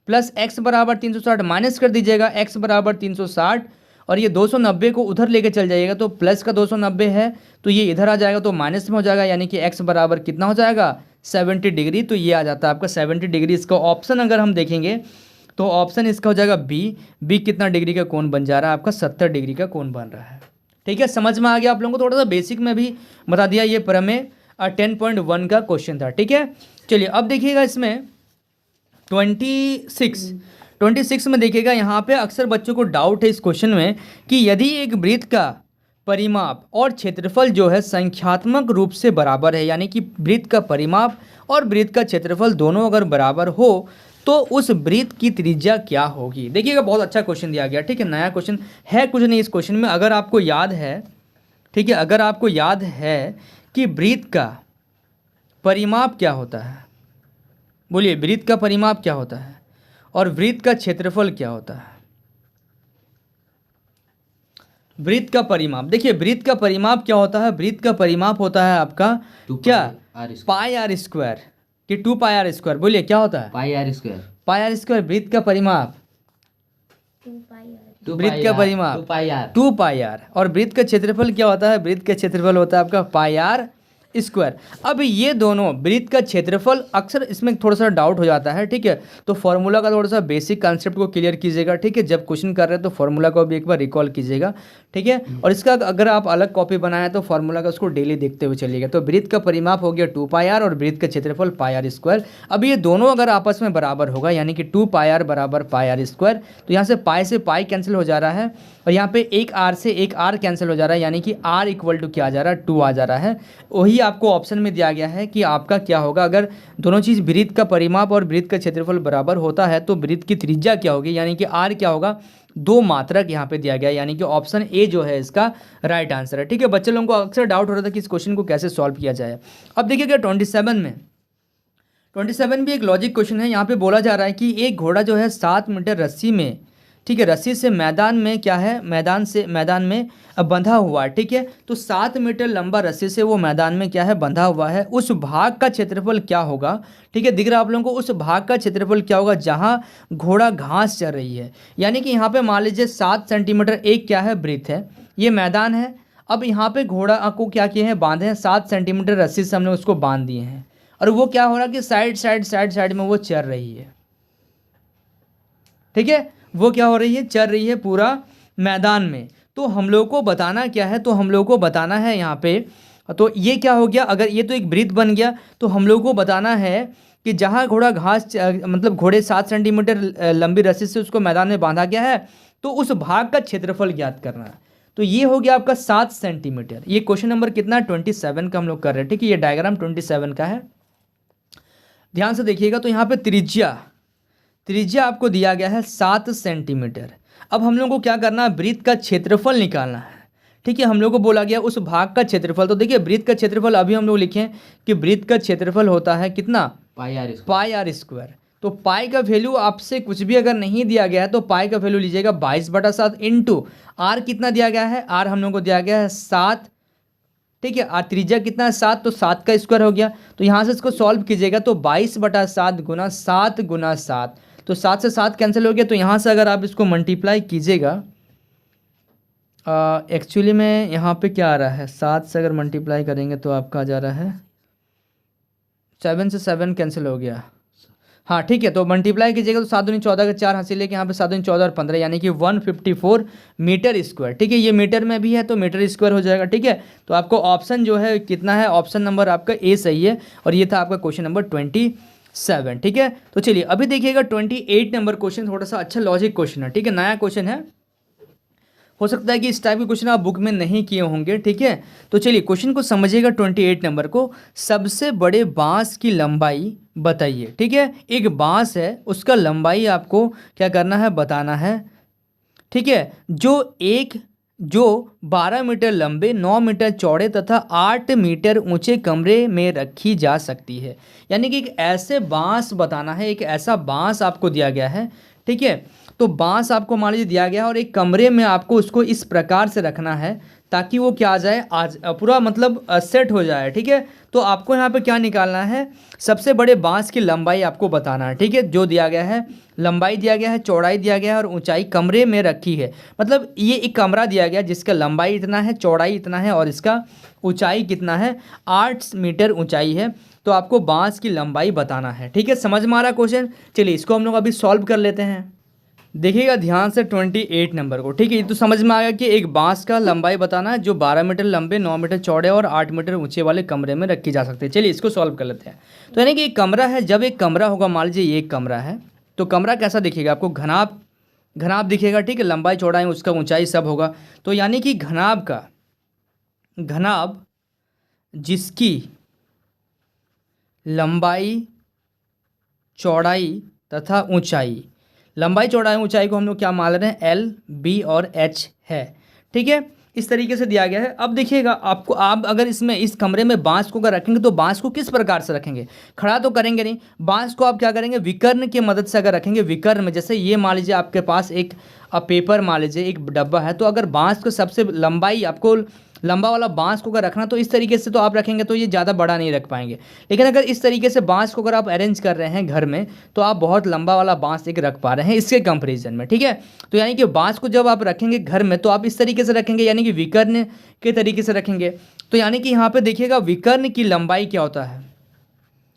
प्लस x बराबर 360 माइनस कर दीजिएगा x बराबर 360, और ये 290 को उधर लेके चल जाइएगा तो प्लस का 290 है, तो ये इधर आ जाएगा तो माइनस में हो जाएगा, यानी कि x बराबर कितना हो जाएगा 70 डिग्री। तो ये आ जाता है आपका 70 डिग्री। इसका ऑप्शन अगर हम देखेंगे तो ऑप्शन इसका हो जाएगा बी कितना डिग्री का कोण बन जा रहा है आपका 70 डिग्री का कोण बन रहा है, ठीक है। समझ में आ गया आप लोगों को, थोड़ा सा बेसिक में भी बता दिया, ये प्रमेय 10.1 का क्वेश्चन था, ठीक है। चलिए अब देखिएगा इसमें 26 में देखिएगा, यहाँ पे अक्सर बच्चों को डाउट है इस क्वेश्चन में कि यदि एक वृत्त का परिमाप और क्षेत्रफल जो है संख्यात्मक रूप से बराबर है, यानी कि वृत्त का परिमाप और वृत्त का क्षेत्रफल दोनों अगर बराबर हो तो उस वृत्त की त्रिज्या क्या होगी। देखिएगा बहुत अच्छा क्वेश्चन दिया गया, ठीक है, नया क्वेश्चन है, कुछ नहीं इस क्वेश्चन में। अगर आपको याद है, ठीक है, अगर आपको याद है कि वृत्त का परिमाप क्या होता है, बोलिए वृत्त का परिमाप क्या होता है और वृत्त का क्षेत्रफल क्या होता है। वृत्त का परिमाप, देखिए वृत्त का परिमाप क्या होता है, वृत्त का परिमाप होता है आपका क्या, पाई आर स्क्वायर कि 2 पाई आर स्क्वायर, बोलिए क्या होता है पाई आर स्क्वायर। वृत्त का परिमाप, वृत्त का परिमाप 2 पाई आर, और वृत्त का क्षेत्रफल क्या होता है, वृत्त का क्षेत्रफल होता है आपका पाई आर स्क्वायर। अब ये दोनों वृत्त का क्षेत्रफल, अक्सर इसमें थोड़ा सा डाउट हो जाता है, ठीक है, तो फॉर्मूला का थोड़ा सा बेसिक कॉन्सेप्ट को क्लियर कीजिएगा, ठीक है, जब क्वेश्चन कर रहे हैं तो फॉर्मूला को भी एक बार रिकॉल कीजिएगा, ठीक है। और इसका अगर आप अलग कॉपी बनाए तो फॉर्मूला का उसको डेली देखते हुए चलिएगा। तो वृत्त का परिमाप हो गया 2 पाई आर और वृत्त का क्षेत्रफल पाई आर स्क्वायर। अब ये दोनों अगर आपस में बराबर होगा, यानी कि 2 पाई आर बराबर पाई आर स्क्वायर, तो यहाँ से पाई कैंसिल हो जा रहा है और यहाँ पे एक आर से एक आर कैंसिल हो जा रहा है, यानी कि आर इक्वल टू क्या आ जा रहा है 2 आ जा रहा है। वही आपको ऑप्शन में दिया गया है कि आपका क्या होगा, अगर दोनों चीज़ वृत्त का परिमाप और वृत्त का क्षेत्रफल बराबर होता है तो वृत्त की त्रिज्या क्या होगी, यानी कि आर क्या होगा, 2 मात्रक यहाँ पे दिया गया है, यानी कि ऑप्शन ए जो है इसका राइट आंसर है, ठीक है। बच्चे लोगों को अक्सर डाउट हो रहा था कि इस क्वेश्चन को कैसे सॉल्व किया जाए। अब देखिएगा 27 भी एक लॉजिक क्वेश्चन है। यहाँ पे बोला जा रहा है कि एक घोड़ा जो है 7 मीटर रस्सी में, ठीक है, रस्सी से मैदान में क्या है, मैदान में बंधा हुआ है, ठीक है, तो 7 मीटर लंबा रस्सी से वो मैदान में क्या है बंधा हुआ है, उस भाग का क्षेत्रफल क्या होगा, ठीक है, दिख रहा है आप लोगों को, उस भाग का क्षेत्रफल क्या होगा जहाँ घोड़ा घास चर रही है। यानी कि यहाँ पे मान लीजिए 7 सेंटीमीटर एक क्या है वृत्त है, ये मैदान है, अब यहाँ पे घोड़ा को क्या किए हैं, बांधे हैं, 7 सेंटीमीटर रस्सी से हमने उसको बांध दिए हैं, और वो क्या हो रहा है कि साइड में वो चर रही है, ठीक है, वो क्या हो रही है, चल रही है पूरा मैदान में। तो हम लोग को बताना क्या है, तो हम लोग को बताना है यहाँ पे, तो ये क्या हो गया, अगर ये तो एक वृत्त बन गया, तो हम लोग को बताना है कि जहाँ घोड़ा घास मतलब घोड़े 7 सेंटीमीटर लंबी रस्सी से उसको मैदान में बांधा गया है, तो उस भाग का क्षेत्रफल ज्ञात करना है। तो ये हो गया आपका 7 सेंटीमीटर। ये क्वेश्चन नंबर कितना 27 का हम लोग कर रहे हैं, ठीक है, ये डायग्राम 27 का है, ध्यान से देखिएगा। तो यहाँ पे त्रिज्या आपको दिया गया है 7 सेंटीमीटर। अब हम लोग को क्या करना है, वृत्त का क्षेत्रफल निकालना है, ठीक है, हम लोग को बोला गया उस भाग का क्षेत्रफल। तो देखिए वृत्त का क्षेत्रफल अभी हम लोग लिखें कि वृत्त का क्षेत्रफल होता है कितना, पाई आर स्क्वायर। तो पाई का वैल्यू आपसे कुछ भी अगर नहीं दिया गया है तो पाई का वैल्यू लीजिएगा 22/7 इंटू आर कितना दिया गया है, आर हम लोग को दिया गया है 7, ठीक है, आर त्रिज्या कितना है 7, तो 7 का स्क्वायर हो गया। तो यहाँ से इसको सॉल्व कीजिएगा तो 22/7 गुना 7 गुना 7, तो 7 से 7 कैंसिल हो गया। तो यहाँ से अगर आप इसको मल्टीप्लाई कीजिएगा एक्चुअली में यहाँ पे क्या आ रहा है, 7 से अगर मल्टीप्लाई करेंगे तो आपका आ जा रहा है 7 से 7 कैंसिल हो गया। हाँ ठीक है, तो मल्टीप्लाई कीजिएगा तो 7 दूनी 14 के 4 हासिल लेके यहाँ पे 7 दूनी 14 और 15 यानी कि 154 मीटर स्क्वायर। ठीक है, ये मीटर में भी है तो मीटर स्क्वायर हो जाएगा। ठीक है, तो आपको ऑप्शन जो है कितना है, ऑप्शन नंबर आपका ए सही है और ये था आपका क्वेश्चन नंबर 27। ठीक है, तो चलिए अभी देखिएगा 28 नंबर क्वेश्चन, थोड़ा सा अच्छा लॉजिक क्वेश्चन है। ठीक है, नया क्वेश्चन है, हो सकता है कि इस टाइप के क्वेश्चन आप बुक में नहीं किए होंगे। ठीक है, तो चलिए क्वेश्चन को समझिएगा 28 नंबर को। सबसे बड़े बांस की लंबाई बताइए। ठीक है, एक बांस है उसका लंबाई आपको क्या करना है, बताना है। ठीक है, जो 12 मीटर लंबे, 9 मीटर चौड़े तथा 8 मीटर ऊंचे कमरे में रखी जा सकती है। यानी कि एक ऐसे बांस बताना है, एक ऐसा बांस आपको दिया गया है। ठीक है, तो बांस आपको मान लीजिए दिया गया है और एक कमरे में आपको उसको इस प्रकार से रखना है ताकि वो क्या आ जाए, आज पूरा मतलब सेट हो जाए। ठीक है, तो आपको यहाँ पे क्या निकालना है, सबसे बड़े बांस की लंबाई आपको बताना है। ठीक है, जो दिया गया है, लंबाई दिया गया है, चौड़ाई दिया गया है और ऊंचाई कमरे में रखी है। मतलब ये एक कमरा दिया गया जिसका लंबाई इतना है, चौड़ाई इतना है और इसका ऊंचाई कितना है, 8 मीटर ऊंचाई है। तो आपको बांस की लंबाई बताना है। ठीक है, समझ में आ रहा क्वेश्चन। चलिए इसको हम लोग अभी सॉल्व कर लेते हैं। देखिएगा ध्यान से 28 नंबर को। ठीक है, ये तो समझ में आ गया कि एक बांस का लंबाई बताना है जो 12 मीटर लंबे, 9 मीटर चौड़े और 8 मीटर ऊंचे वाले कमरे में रखी जा सकती है। चलिए इसको सॉल्व कर लेते हैं। तो यानी कि एक कमरा है, जब एक कमरा होगा, मान लीजिए ये एक कमरा है, तो कमरा कैसा दिखेगा आपको, घनाभ दिखेगा। ठीक है, लंबाई चौड़ाई उसका ऊंचाई सब होगा। तो यानी कि घनाभ जिसकी लंबाई चौड़ाई तथा ऊंचाई, लंबाई चौड़ाई ऊंचाई को हम लोग क्या मान रहे हैं, एल, बी और एच है। ठीक है, इस तरीके से दिया गया है। अब देखिएगा आपको, आप अगर इसमें इस कमरे में बांस को अगर रखेंगे तो बांस को किस प्रकार से रखेंगे, खड़ा तो करेंगे नहीं, बांस को आप क्या करेंगे, विकर्ण की मदद से अगर रखेंगे, विकर्ण में जैसे ये मान लीजिए आपके पास एक पेपर, मान लीजिए एक डब्बा है, तो अगर बांस को सबसे लंबाई आपको लंबा वाला बांस को अगर रखना तो इस तरीके से तो आप रखेंगे तो ये ज़्यादा बड़ा नहीं रख पाएंगे। लेकिन अगर इस तरीके से बांस को अगर आप अरेंज कर रहे हैं घर में तो आप बहुत लंबा वाला बांस एक रख पा रहे हैं इसके कंपैरिजन में। ठीक है, तो यानी कि बांस को जब आप रखेंगे घर में तो आप इस तरीके से रखेंगे, यानी कि विकर्ण के तरीके से रखेंगे। तो यानी कि यहाँ पे देखिएगा विकर्ण की लंबाई क्या होता है,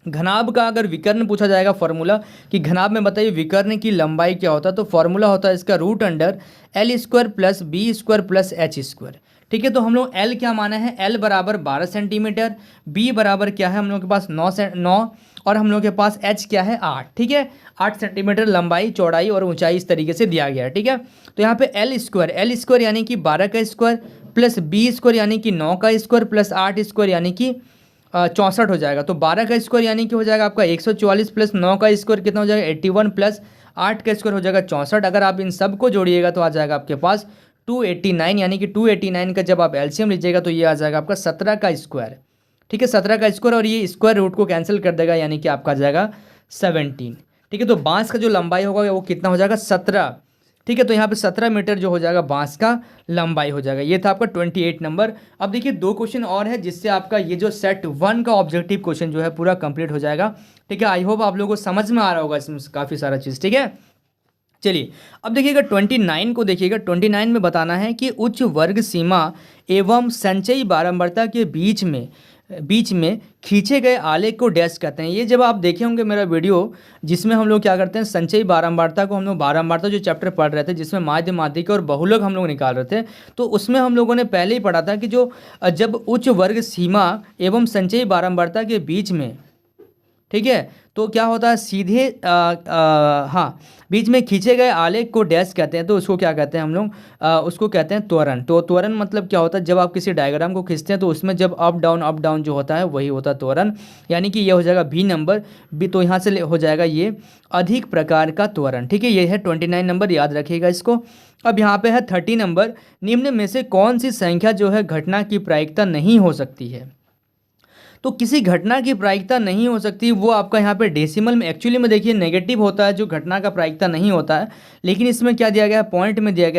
घनाभ का अगर विकर्ण पूछा जाएगा फॉर्मूला कि घनाभ में बताइए विकर्ण की लंबाई क्या होता है, तो फॉर्मूला होता है इसका √L² plus B² plus H²। ठीक है, तो हम लोग L क्या माना है, L बराबर 12 सेंटीमीटर, B बराबर क्या है हम लोग के पास 9 और हम लोग के पास H क्या है 8। ठीक है, 8 सेंटीमीटर लंबाई, चौड़ाई और ऊंचाई इस तरीके से दिया गया है। ठीक है, तो यहाँ पे L² यानी कि 12 का स्क्वायर प्लस B² यानी कि 9 का स्क्वायर प्लस 8² यानी कि 64 हो जाएगा। तो 12 का स्क्वायर यानी कि हो जाएगा आपका 144 प्लस 9 का स्क्वायर कितना हो जाएगा 81 प्लस 8 का स्क्वायर हो जाएगा 64। अगर आप इन सब को जोड़िएगा तो आ जाएगा आपके पास 289, यानी कि 289 का जब आप एलसीएम लीजिएगा तो ये आ जाएगा आपका 17 का स्क्वायर। ठीक है, 17 का स्क्वायर और ये स्क्वायर रूट को कैंसिल कर देगा यानी कि आपका आ जाएगा 17। ठीक है, तो बांस का जो लंबाई होगा वो कितना हो जाएगा 17। ठीक है, तो यहाँ पे 17 मीटर जो हो जाएगा बांस का लंबाई हो जाएगा। ये था आपका 28 नंबर। अब देखिए 2 क्वेश्चन और है जिससे आपका ये जो सेट 1 का ऑब्जेक्टिव क्वेश्चन जो है पूरा कंप्लीट हो जाएगा। ठीक है, आई होप आप लोगों को समझ में आ रहा होगा इसमें काफ़ी सारा चीज़। ठीक है, चलिए अब देखिएगा 29 को देखिएगा। 29 में बताना है कि उच्च वर्ग सीमा एवं संचयी बारंबारता के बीच में खींचे गए आलेख को डैश कहते हैं। ये जब आप देखे होंगे मेरा वीडियो जिसमें हम लोग क्या करते हैं, संचयी बारंबारता को हम लोग बारंबारता जो चैप्टर पढ़ रहे थे जिसमें माध्य, माध्यिका और बहुलक हम लोग निकाल रहे थे, तो उसमें हम लोगों ने पहले ही पढ़ा था कि जो जब उच्च वर्ग सीमा एवं संचयी बारंबारता के बीच में, ठीक है, तो क्या होता है सीधे हाँ बीच में खींचे गए आलेख को डैश कहते हैं। तो उसको क्या कहते हैं हम लोग, उसको कहते हैं त्वरण। तो त्वरण मतलब क्या होता है, जब आप किसी डायग्राम को खींचते हैं तो उसमें जब अप डाउन जो होता है वही होता है त्वरण। यानी कि ये हो जाएगा B नंबर B, तो यहाँ से हो जाएगा ये अधिक प्रकार का त्वरण। ठीक है, ये है 29 नंबर, याद रखिएगा इसको। अब यहाँ पे है 30 नंबर, निम्न में से कौन सी संख्या जो है घटना की प्रायिकता नहीं हो सकती है। तो किसी घटना की प्रायिकता नहीं हो सकती, वो आपका यहाँ पे डेसिमल में, एक्चुअली में देखिए नेगेटिव होता है जो घटना का प्रायिकता नहीं होता है, लेकिन इसमें क्या दिया गया है, पॉइंट में दिया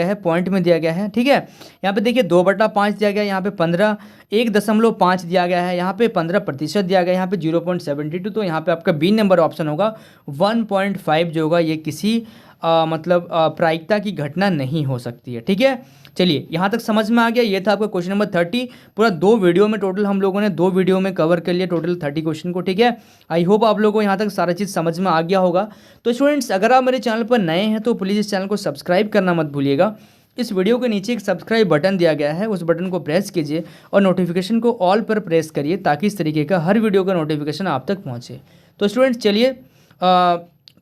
गया है। ठीक है, यहाँ पे देखिए 2/5 दिया गया है, यहाँ पे 1.5 दिया गया है, यहाँ पे 15% दिया गया है, यहाँ पे 0.72। तो यहाँ पे आपका B नंबर ऑप्शन होगा 1.5 जो होगा ये किसी मतलब प्रायिकता की घटना नहीं हो सकती है। ठीक है, चलिए यहाँ तक समझ में आ गया। ये था आपका क्वेश्चन नंबर 30। पूरा 2 वीडियो में टोटल हम लोगों ने 2 वीडियो में कवर कर लिया टोटल 30 क्वेश्चन को, ठीक है। आई होप आप लोगों को यहाँ तक सारा चीज़ समझ में आ गया होगा। तो स्टूडेंट्स, अगर आप मेरे चैनल पर नए हैं तो प्लीज़ इस चैनल को सब्सक्राइब करना मत भूलिएगा। इस वीडियो के नीचे एक सब्सक्राइब बटन दिया गया है, उस बटन को प्रेस कीजिए और नोटिफिकेशन को ऑल पर प्रेस करिए ताकि इस तरीके का हर वीडियो का नोटिफिकेशन आप तक पहुँचे। तो स्टूडेंट्स चलिए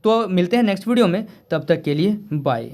तो मिलते हैं नेक्स्ट वीडियो में, तब तक के लिए बाय।